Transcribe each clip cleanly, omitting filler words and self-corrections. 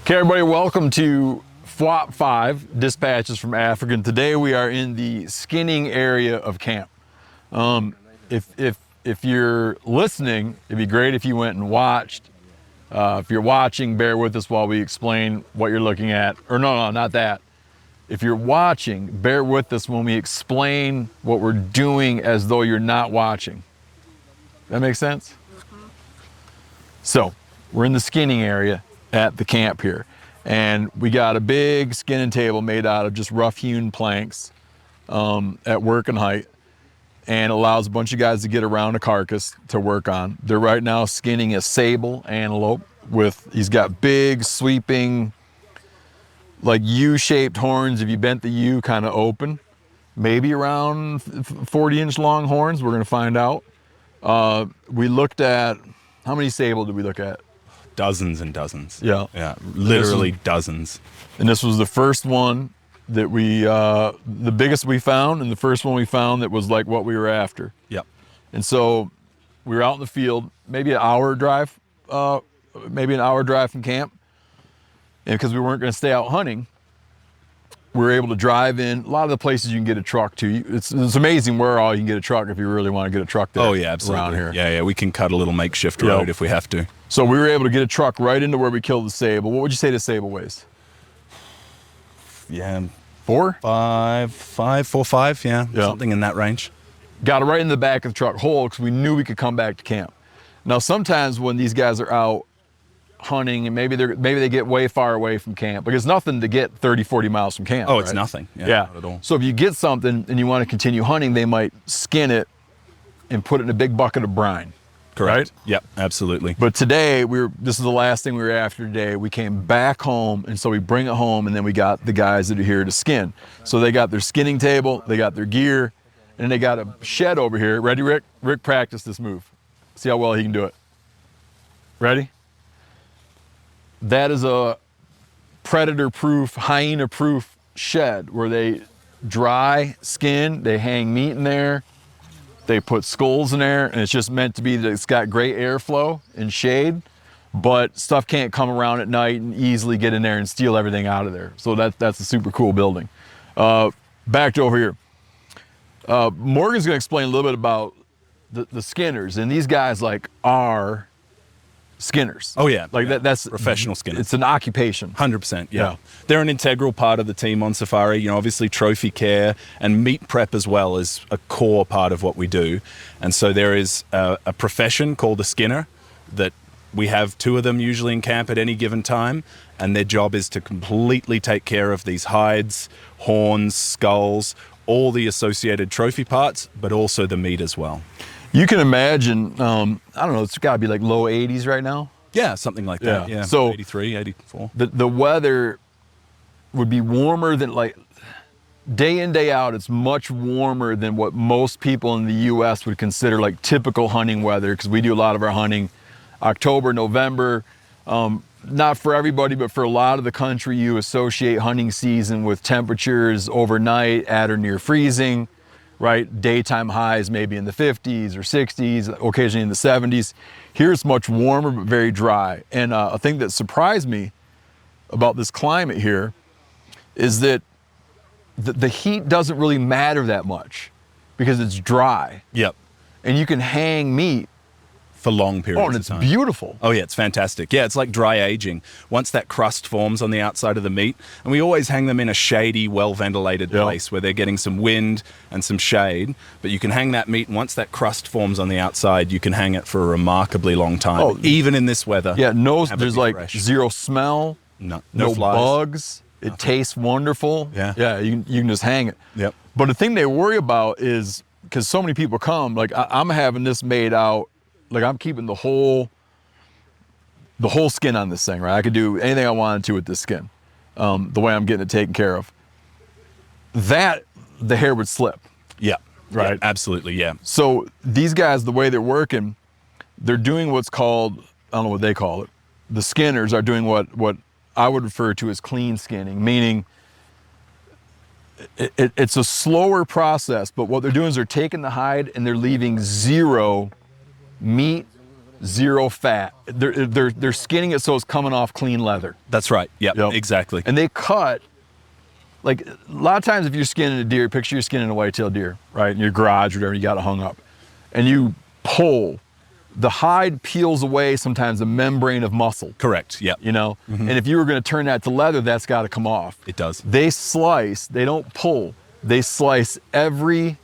Okay, everybody, welcome to FWAP 5, Dispatches from Africa. And today we are in the skinning area of camp. If you're listening, it'd be great if you went and watched. If you're watching, bear with us while we explain what you're looking at. Or no, not that. If you're watching, bear with us when we explain what we're doing as though you're not watching. That makes sense? So, we're in the skinning area at the camp here. And we got a big skinning table made out of just rough hewn planks at working height. And allows a bunch of guys to get around a carcass to work on. They're right now skinning a sable antelope he's got big sweeping, like U-shaped horns. If you bent the U kind of open, maybe around 40-inch long horns. We're gonna find out. We looked at, how many sable did we look at? Dozens and dozens. Yeah, literally dozens. And this was the first one that the biggest we found, and the first one we found that was like what we were after. Yep. And so we were out in the field, maybe an hour drive from camp. And because we weren't going to stay out hunting, we were able to drive in a lot of the places you can get a truck to. It's amazing where all you can get a truck if you really want to get a truck there. Oh yeah, absolutely. Around here. Yeah, we can cut a little makeshift road if we have to. So we were able to get a truck right into where we killed the sable. What would you say the sable weighs? Yeah. 4, 5, yeah, something in that range. Got it right in the back of the truck whole because we knew we could come back to camp. Now sometimes when these guys are out hunting and maybe they get way far away from camp, because it's nothing to get 30, 40 miles from camp. Oh, it's nothing. Yeah, not at all. So if you get something and you want to continue hunting, they might skin it and put it in a big bucket of brine. Correct. Right? Yep, absolutely. But today, this is the last thing we were after today. We came back home, and so we bring it home, and then we got the guys that are here to skin. So they got their skinning table, they got their gear, and they got a shed over here. Ready, Rick? Rick practiced this move. See how well he can do it. Ready? That is a predator-proof, hyena-proof shed where they dry skin, they hang meat in there, they put skulls in there, and it's just meant to be that it's got great airflow and shade, but stuff can't come around at night and easily get in there and steal everything out of there. So that's a super cool building. Back to over here. Morgan's gonna explain a little bit about the skinners, and these guys are skinners. Oh yeah, like that's professional skinners. It's an occupation. 100%. Yeah, they're an integral part of the team on safari. You know, obviously trophy care and meat prep as well is a core part of what we do. And so there is a profession called a skinner that we have 2 of them usually in camp at any given time, and their job is to completely take care of these hides, horns, skulls, all the associated trophy parts, but also the meat as well. You can imagine, I don't know, it's gotta be like low 80s right now. Yeah, something like that. Yeah, so 83, 84. The weather would be warmer than, like, day in, day out, it's much warmer than what most people in the US would consider like typical hunting weather, because we do a lot of our hunting October, November. Not for everybody, but for a lot of the country, you associate hunting season with temperatures overnight at or near freezing. Right? Daytime highs maybe in the 50s or 60s, occasionally in the 70s. Here it's much warmer, but very dry. And a thing that surprised me about this climate here is that the heat doesn't really matter that much because it's dry. Yep. And you can hang meat for long periods and of time. It's beautiful. Oh yeah, it's fantastic. Yeah, it's like dry aging. Once that crust forms on the outside of the meat, and we always hang them in a shady, well-ventilated place where they're getting some wind and some shade, but you can hang that meat, and once that crust forms on the outside, you can hang it for a remarkably long time, even in this weather. Yeah, there's like fresh. Zero smell, no flies. Bugs. It tastes wonderful. Yeah, you can just hang it. Yep. But the thing they worry about is, because so many people come, like I'm having this made out, like I'm keeping the whole skin on this thing, right? I could do anything I wanted to with this skin, the way I'm getting it taken care of. The hair would slip. Yeah. Right? Yeah, absolutely, yeah. So these guys, the way they're working, they're doing what's called, I don't know what they call it. The skinners are doing what I would refer to as clean skinning, meaning it's a slower process, but what they're doing is they're taking the hide and they're leaving zero meat zero fat. They're skinning it so it's coming off clean leather. That's right. Yep. Exactly. And they cut, like a lot of times if you're skinning a deer, picture you're skinning a white-tailed deer, right? In your garage or whatever, you got it hung up. And you pull, the hide peels away sometimes the membrane of muscle. Correct. Yep. You know? And if you were going to turn that to leather, that's got to come off. It does. They slice, they don't pull. They slice every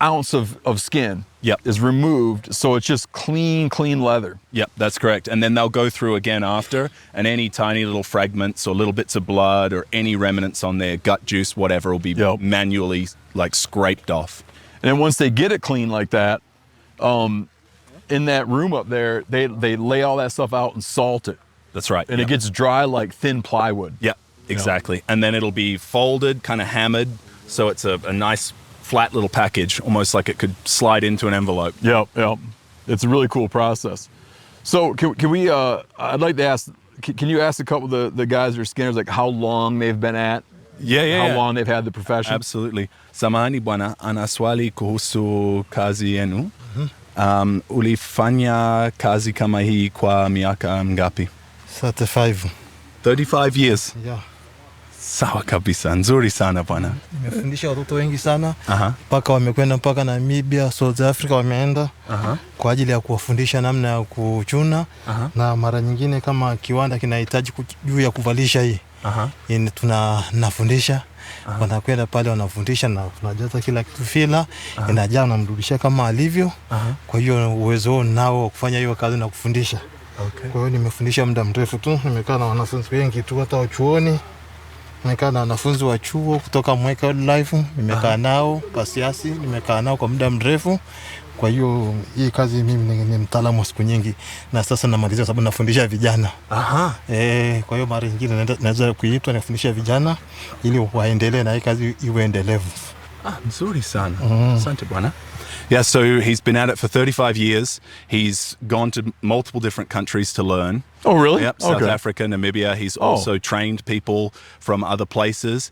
ounce of skin is removed, so it's just clean leather. Yep, that's correct. And then they'll go through again after, and any tiny little fragments or little bits of blood or any remnants on there, gut juice, whatever, will be manually like scraped off. And then once they get it clean like that, in that room up there, they lay all that stuff out and salt it. That's right. And it gets dry like thin plywood. Yep, exactly. And then it'll be folded, kind of hammered, so it's a nice flat little package, almost like it could slide into an envelope. Yep. It's a really cool process. So can we, I'd like to ask, can you ask a couple of the guys that are skinners, like how long they've been at? How long they've had the profession? Absolutely. Samahani bwana, ana swali kuhusu kazi yenu. Ulifanya kazi kama hii kwa miaka ngapi? 35 years. Yeah. Sawa kabisa, nzuri sana bwana. Nimefundisha watoto wengi sana mpaka wamekwenda mpaka Namibia, South Africa wameenda kwa ajili ya kuwafundisha namna ya kuchuna na mara nyingine kama kiwanda kinahitaji juu ya kuvalisha hii tunafundisha wanakwenda pale wanafundisha na tunajaza kila kitu fila inajaa na mrudishia kama alivyo. Kwa hiyo uwezo nao wa kufanya hiyo kazi na kufundisha. Kwa hiyo nimefundisha muda mrefu tu, nimekaa na wanafunzi wengi tu hata wachuoni. Nimekaa na wanafunzi wa chuo kutoka Mweka Wildlife, nimekaa nao Pasiasi, nimekaa nao kwa muda mrefu. Kwa hiyo hii kazi mimi ni mtaalamu siku nyingi na sasa namalizia sababu nafundisha vijana. Kwa hiyo mara nyingine naweza kuitwa nafundisha vijana ili waendelee na hii kazi iwe endelevu. Nzuri sana. Asante bwana. Yeah, so he's been at it for 35 years. He's gone to multiple different countries to learn. Oh, really? Yep, South Africa, Namibia. He's also trained people from other places.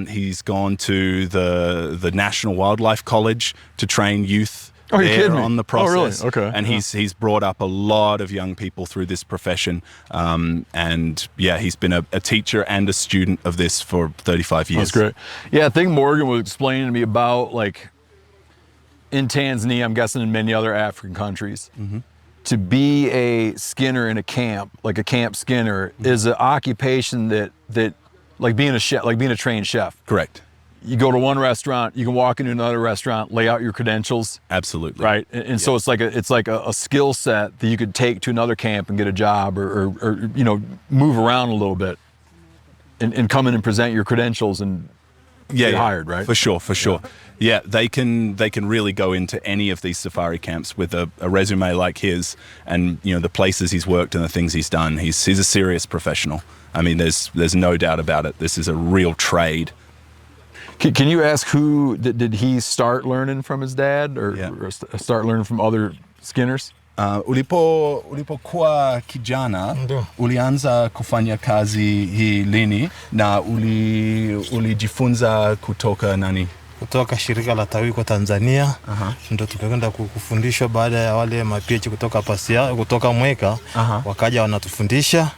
He's gone to the National Wildlife College to train youth on the process. Oh, really? Okay. And he's brought up a lot of young people through this profession. And yeah, he's been a teacher and a student of this for 35 years. That's great. Yeah, I think Morgan was explaining to me about, like, in Tanzania, I'm guessing in many other African countries, to be a skinner in a camp, like a camp skinner, is an occupation that like being a chef, like being a trained chef. Correct. You go to one restaurant, you can walk into another restaurant, lay out your credentials. Absolutely. Right. And so it's like a skill set that you could take to another camp and get a job or you know, move around a little bit and come in and present your credentials and get hired, right? For sure. Yeah, they can really go into any of these safari camps with a resume like his, and you know the places he's worked and the things he's done. He's a serious professional. I mean, there's no doubt about it. This is a real trade. Can you ask who did he start learning from his dad or start learning from other skinners? Ulipokuwa kijana ulianza kufanya kazi hii lini na ulijifunza kutoka nani? Kutoka shirika la TAWI kwa Tanzania. Ndio tumekwenda kufundishwa baada ya wale maPH kutoka kutoka Mweka wakaja wanatufundisha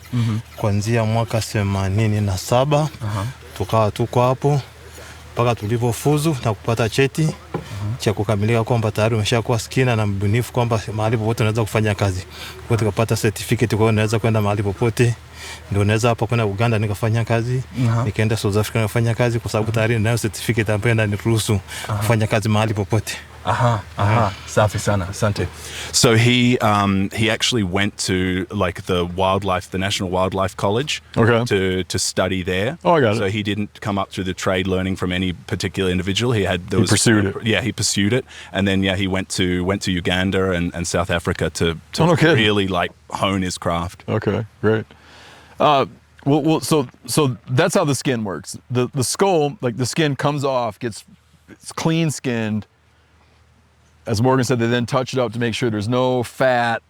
kuanzia mwaka 87. Tukawa tuko hapo mpaka tulipofuzu na kupata cheti cha kukamilika kwamba tayari umeshakuwa skina na mbunifu kwamba mahali popote unaweza kufanya kazi. Kwa hiyo tukapata certificate, kwa hiyo unaweza kwenda mahali popote. Ndio naweza hapa kwenda Uganda nikafanya kazi, nikaenda South Africa nikafanya kazi kwa sababu tayari ninayo certificate ambayo inaniruhusu kufanya kazi mahali popote. Safi sana, asante. So he actually went to like the National Wildlife College to study there. Oh, I got it. So he didn't come up through the trade learning from any particular individual. He pursued it. Yeah, he pursued it, and then he went to Uganda and South Africa to really like hone his craft. Okay, great. Well, so that's how the skin works. The skull, like the skin comes off, it's clean skinned. As Morgan said, they then touch it up to make sure there's no fat,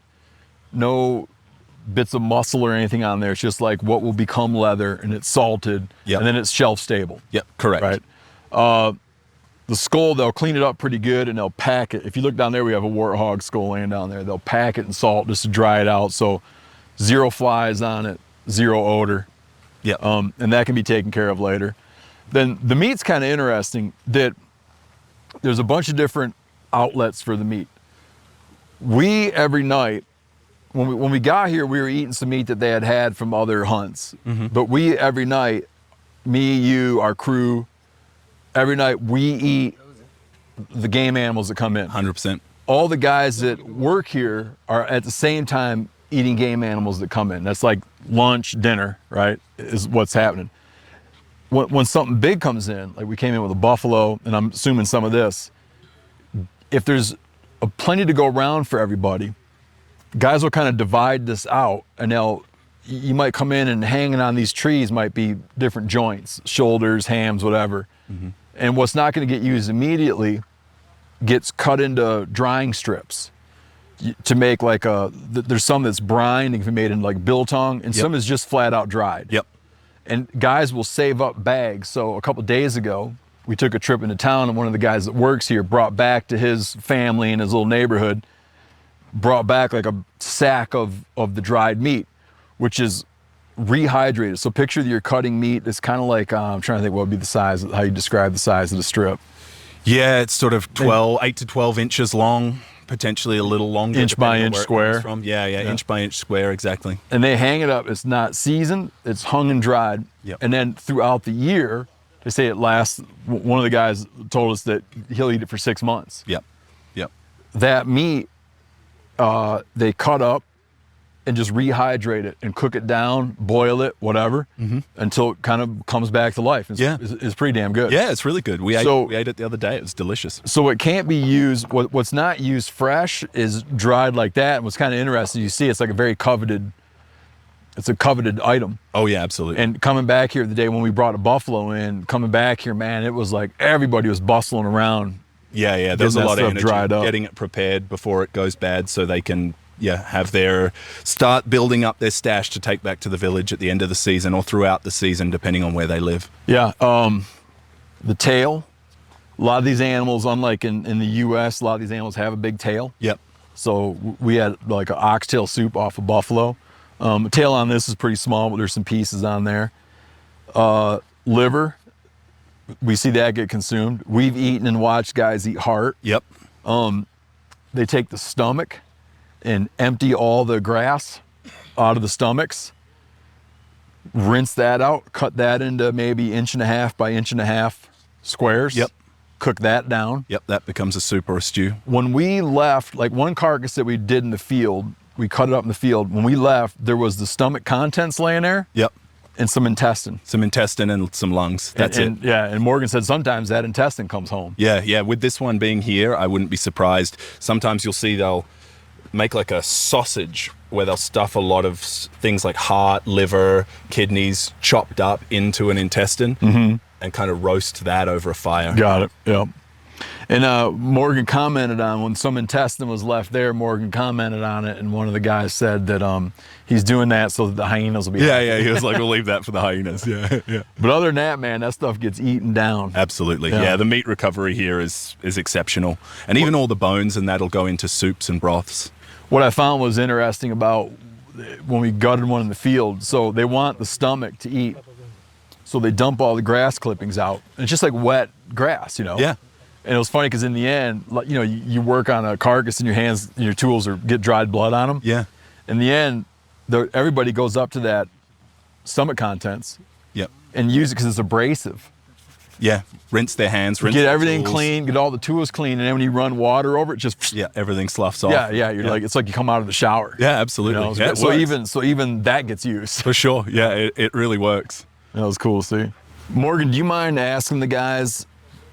no bits of muscle or anything on there. It's just like what will become leather, and it's salted, and then it's shelf stable. Yep, correct. Right. the skull, they'll clean it up pretty good and they'll pack it. If you look down there, we have a warthog skull laying down there. They'll pack it in salt just to dry it out. So 0 flies on it, 0 odor. Yeah. And that can be taken care of later. Then the meat's kind of interesting that there's a bunch of different outlets for the meat. We, every night, when we got here, we were eating some meat that they had from other hunts. But we, every night, me, you, our crew, every night we eat the game animals that come in. 100%. All the guys that work here are at the same time eating game animals that come in. That's like lunch, dinner, right, is what's happening. When something big comes in, like we came in with a buffalo, and I'm assuming some of this, if there's plenty to go around for everybody, guys will kind of divide this out, and you might come in and hanging on these trees might be different joints, shoulders, hams, whatever. And what's not going to get used immediately gets cut into drying strips to make like there's some that's brined and can be made in like biltong, and some is just flat out dried. Yep. And guys will save up bags. So a couple days ago, we took a trip into town, and one of the guys that works here brought back to his family in his little neighborhood, brought back like a sack of the dried meat, which is rehydrated. So picture that you're cutting meat. It's kind of like, I'm trying to think what would be the size, how you describe the size of the strip. Yeah, it's sort of 8 to 12 inches long, potentially a little longer. Inch by depending on inch where it square. comes from. Yeah, inch by inch square, exactly. And they hang it up. It's not seasoned. It's hung and dried. Yep. And then throughout the year, they say it lasts. One of the guys told us that he'll eat it for 6 months. Yep. That meat, they cut up and just rehydrate it and cook it down, boil it, whatever, until it kind of comes back to life. It's pretty damn good. Yeah, it's really good. We ate it the other day. It was delicious. So it can't be used, what's not used fresh is dried like that. And what's kind of interesting, you see it's like a coveted item. Oh yeah, absolutely. And coming back here the day when we brought a buffalo in, coming back here, man, it was like everybody was bustling around. Yeah, there's a lot of energy dried up. getting it prepared before it goes bad so they can start building up their stash to take back to the village at the end of the season or throughout the season, depending on where they live. Yeah, the tail, a lot of these animals, unlike in the US, a lot of these animals have a big tail. Yep. So we had like an oxtail soup off of buffalo. The tail on this is pretty small, but there's some pieces on there. Liver, we see that get consumed. We've eaten and watched guys eat heart. Yep. They take the stomach and empty all the grass out of the stomachs, rinse that out, cut that into maybe 1.5 by 1.5 squares. Yep. Cook that down. Yep, that becomes a soup or a stew. When we left, like one carcass that we did in the field, we cut it up in the field. When we left, there was the stomach contents laying there. Yep. And some intestine. Some intestine and some lungs. That's it. Yeah, and Morgan said sometimes that intestine comes home. Yeah. With this one being here, I wouldn't be surprised. Sometimes you'll see they'll make like a sausage where they'll stuff a lot of things like heart, liver, kidneys chopped up into an intestine and kind of roast that over a fire. Got it, yep. And Morgan commented on when some intestine was left there, Morgan commented on it, and one of the guys said that he's doing that so that the hyenas will be happy. Yeah, he was like, we'll leave that for the hyenas. Yeah. But other than that, man, that stuff gets eaten down. Absolutely. Yeah, the meat recovery here is exceptional. And even all the bones and that'll go into soups and broths. What I found was interesting about when we gutted one in the field, so they want the stomach to eat, so they dump all the grass clippings out. And it's just like wet grass, Yeah. And it was funny because in the end, you work on a carcass and your hands, your tools get dried blood on them. Yeah. In the end, everybody goes up to that stomach contents. Yep. And use it because it's abrasive. Yeah. Rinse their hands. Rinse get their everything tools. clean. Get all the tools clean, and then when you run water over it, just everything sloughs off. Yeah. You're like, it's like you come out of the shower. Yeah, absolutely. Yeah, so even that gets used. For sure. Yeah, it really works. That was cool to see. Morgan, do you mind asking the guys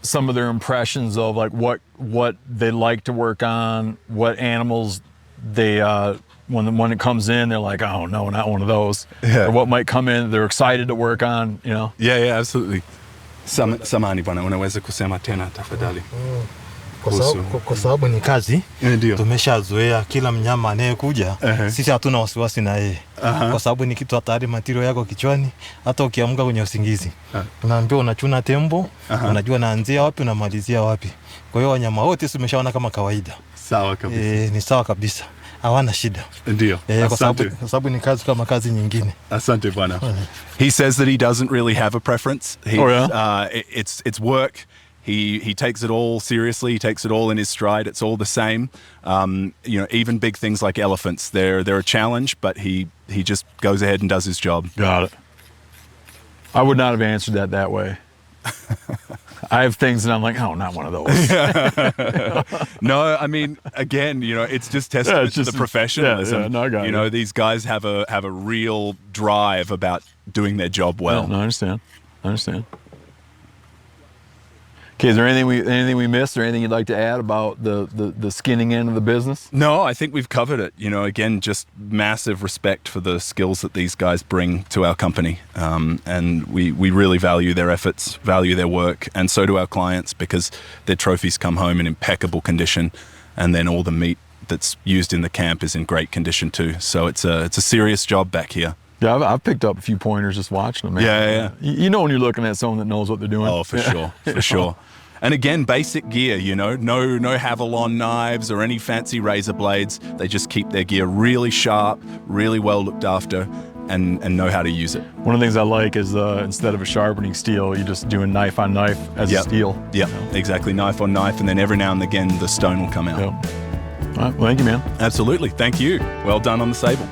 some of their impressions of like what they like to work on, what animals they when it comes in they're like, oh no, not one of those, or what might come in they're excited to work on, Yeah, absolutely. Samahani bwana, unaweza kusema tena tafadhali? kwa sababu ni kazi. Ndio. Tumeshazoea kila mnyama anayekuja, sisi hatuna wasiwasi na yeye. Kwa sababu ni kitu hatari, material yako kichwani, hata ukiamka kwenye usingizi. Unaambiwa unachuna tembo, unajua naanzia wapi unamalizia wapi. Kwa hiyo wanyama wote tumeshaona kama kawaida. Sawa kabisa. Ni sawa kabisa. Hawana shida. Ndio. Kwa sababu ni kazi kama kazi nyingine. Asante bwana. He says that he doesn't really have a preference. It's work. He takes it all seriously. He takes it all in his stride. It's all the same. Even big things like elephants, they're a challenge, but he just goes ahead and does his job. Got it. I would not have answered that way. I have things and I'm like, oh, not one of those. No, I mean, again, it's just testament to the professionalism. Yeah, no, I got it. These guys have a real drive about doing their job well. Yeah, no, I understand. Okay, is there anything we missed or anything you'd like to add about the skinning end of the business? No, I think we've covered it. Again, just massive respect for the skills that these guys bring to our company. And we really value their efforts, value their work, and so do our clients, because their trophies come home in impeccable condition, and then all the meat that's used in the camp is in great condition too. So it's a serious job back here. Yeah, I've picked up a few pointers just watching them, man. Yeah. You know when you're looking at someone that knows what they're doing. Oh, for sure. And again, basic gear, no Havalon knives or any fancy razor blades. They just keep their gear really sharp, really well looked after, and know how to use it. One of the things I like is instead of a sharpening steel, you're just doing knife on knife as a steel. Yeah, exactly. Knife on knife, and then every now and again, the stone will come out. Yep. All right, well, thank you, man. Absolutely. Thank you. Well done on the sable.